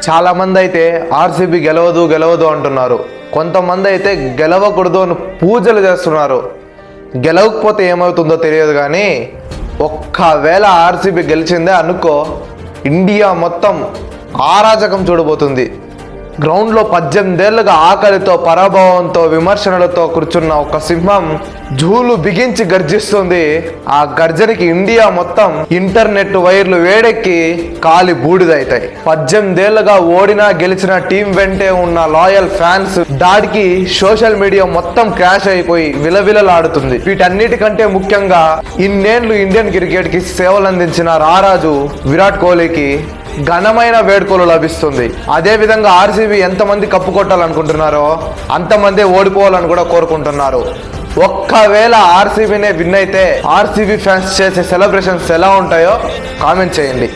చాలామంది అయితే ఆర్సీబీ గెలవదు గెలవదు అంటున్నారు. కొంతమంది అయితే గెలవకూడదు అని పూజలు చేస్తున్నారు. గెలవకపోతే ఏమవుతుందో తెలియదు, కానీ ఒక్కవేళ ఆర్సీబీ గెలిచిందే అనుకో, ఇండియా మొత్తం ఆరాజకం చూడబోతుంది. గ్రౌండ్లో 18 ఏళ్లుగా ఆకలితో, పరాభవంతో, విమర్శనలతో కూర్చున్న ఒక సింహం జూలు బిగించి గర్జిస్తుంది. ఆ గర్జనకి ఇండియా మొత్తం ఇంటర్నెట్ వైర్లు వేడెక్కి కాలి బూడిదవుతాయి. 18 ఏళ్లుగా ఓడినా గెలిచిన టీం వెంటే ఉన్న లాయల్ ఫ్యాన్స్ దాడికి సోషల్ మీడియా మొత్తం క్రాష్ అయిపోయి విలవిలలాడుతుంది. వీటన్నిటికంటే ముఖ్యంగా ఇన్నేళ్లు ఇండియన్ క్రికెట్ కి సేవలందించిన రారాజు విరాట్ కోహ్లీకి ఘనమైన వేడుకలు లభిస్తుంది. అదే విధంగా ఆర్సీబీ ఎంతమంది కప్పు కొట్టాలనుకుంటున్నారో అంతమంది ఓడిపోవాలని కూడా కోరుకుంటున్నారు. ఒక్కవేళ ఆర్సీబీనే విన్ అయితే ఆర్సీబీ ఫ్యాన్స్ చేసే సెలబ్రేషన్స్ ఎలా ఉంటాయో కామెంట్ చేయండి.